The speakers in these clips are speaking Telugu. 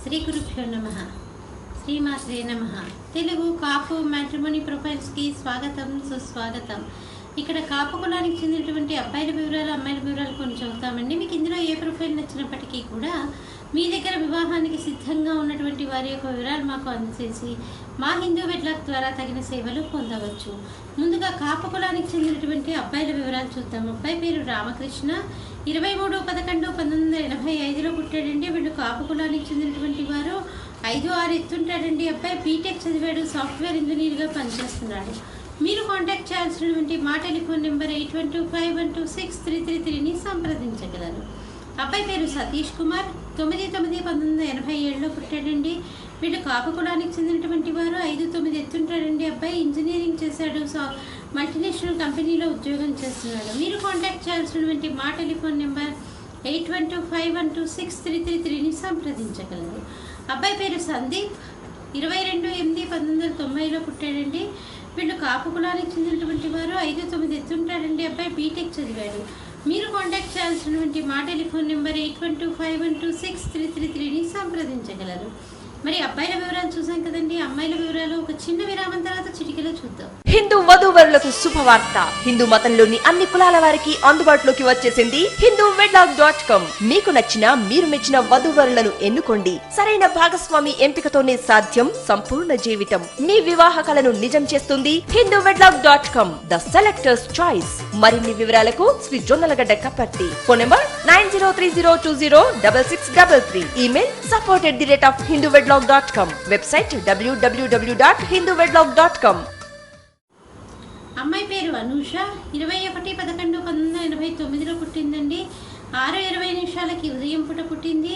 శ్రీ గురుభ్యో నమః. శ్రీమాత్రే నమః. తెలుగు కాపు మ్యాట్రిమోనీ ప్రొఫైల్స్కి స్వాగతం, సుస్వాగతం. ఇక్కడ కాపు కులానికి చెందినటువంటి అబ్బాయిల వివరాలు, అమ్మాయిల వివరాలు కొన్ని చదువుతామండి. మీకు ఇందులో ఏ ప్రొఫైల్ నచ్చినప్పటికీ కూడా మీ దగ్గర వివాహానికి సిద్ధంగా ఉన్నటువంటి వారి యొక్క వివరాలు మాకు అందజేసి మా హిందూ వెడ్లాక్ ద్వారా తగిన సేవలు పొందవచ్చు. ముందుగా కాపు కులానికి చెందినటువంటి అబ్బాయిల వివరాలు చూద్దాం. అబ్బాయి పేరు రామకృష్ణ, 23/11/1985లో పుట్టాడండి. వీళ్ళు కాపు కులానికి చెందినటువంటి వారు. 5'6" ఎత్తుంటాడండి. అబ్బాయి బీటెక్ చదివాడు, సాఫ్ట్వేర్ ఇంజనీర్గా పనిచేస్తున్నాడు. మీరు కాంటాక్ట్ చేయాల్సినటువంటి మా టెలిఫోన్ నెంబర్ 8125126333ని సంప్రదించగలరు. అబ్బాయి పేరు సతీష్ కుమార్, 9/9/1987లో పుట్టాడండి. వీళ్ళు కాపు కులానికి చెందినటువంటి వారు. 5'9" ఎత్తుంటాడండి. అబ్బాయి ఇంజనీరింగ్ చేశాడు, మల్టీనేషనల్ కంపెనీలో ఉద్యోగం చేస్తున్నాడు. మీరు కాంటాక్ట్ చేయాల్సినటువంటి మా టెలిఫోన్ నెంబర్ 8125126333ని సంప్రదించగలరు. అబ్బాయి పేరు సందీప్, 22/8/1990లో పుట్టాడండి. వీళ్ళు కాపు కులానికి చెందినటువంటి వారు. 5'9" ఎత్తుంటాడండి. అబ్బాయి బీటెక్ చదివాడు. మీరు కాంటాక్ట్ చేయాల్సినటువంటి మా టెలిఫోన్ నెంబర్ 8125126333ని సంప్రదించగలరు. మరి అబ్బాయిల వివరాలు చూసాం కదండి. అమ్మాయిల వివరాలు ఒక చిన్న విరామం తర్వాత చిటికలో చూద్దాం. హిందూ వధూవరులకు శుభవార్త. హిందూ మతంలోని అన్ని కులాల వారికి అందుబాటులోకి వచ్చేసింది hinduwedlock.com. మీకు నచ్చిన, మీరు మెచ్చిన వధూవరులను ఎన్నుకోండి. సరైన భాగస్వామి ఎంపికతోనే సాధ్యం సంపూర్ణ జీవితం. మీ వివాహ కలను నిజం చేస్తుంది hinduwedlock.com, ద సెలెక్టర్స్ చాయిస్. మరిన్ని వివరాలకు Shri Jonnalagadda Kaparthi. Phone number 9030206633. Email support@hinduwedlock.com. Website www.hinduwedlock.com. అమ్మాయి పేరు అనూష, 21/11/1989లో పుట్టిందండి. 6:20 ఉదయం పూట పుట్టింది.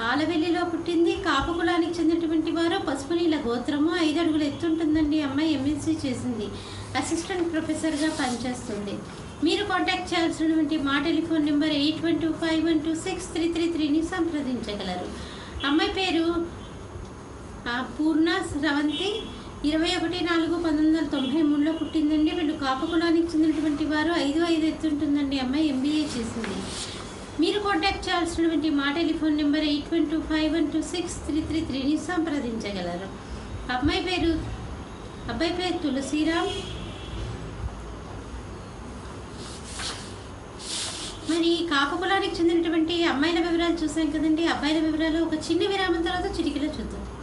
ఆలవెల్లిలో పుట్టింది. కాపు కులానికి చెందినటువంటి వారు. పసుపు నీళ్ళ గోత్రము. 5 అడుగులు ఎత్తుంటుందండి. అమ్మాయి ఎంఎస్సీ చేసింది, అసిస్టెంట్ ప్రొఫెసర్గా పనిచేస్తుంది. మీరు కాంటాక్ట్ చేయాల్సినటువంటి మా టెలిఫోన్ నెంబర్ 8125126333ని సంప్రదించగలరు. అమ్మాయి పేరు పూర్ణ స్రవంతి, 21/4/1993లో పుట్టిందండి. వీళ్ళు కాపు కులానికి చెందినటువంటి వారు. 5'5" ఎత్తుంటుందండి. అమ్మాయి ఎంబీఏ చేసింది. మీరు కాంటాక్ట్ చేయాల్సినటువంటి మా టెలిఫోన్ నెంబర్ 8125126333ని సంప్రదించగలరు. అబ్బాయి పేరు తులసిరామ్. మరి కాపు కులానికి చెందినటువంటి అమ్మాయిల వివరాలు చూసాం కదండి. అబ్బాయిల వివరాలు ఒక చిన్న విరామం తర్వాత చిటికలో చూద్దాం.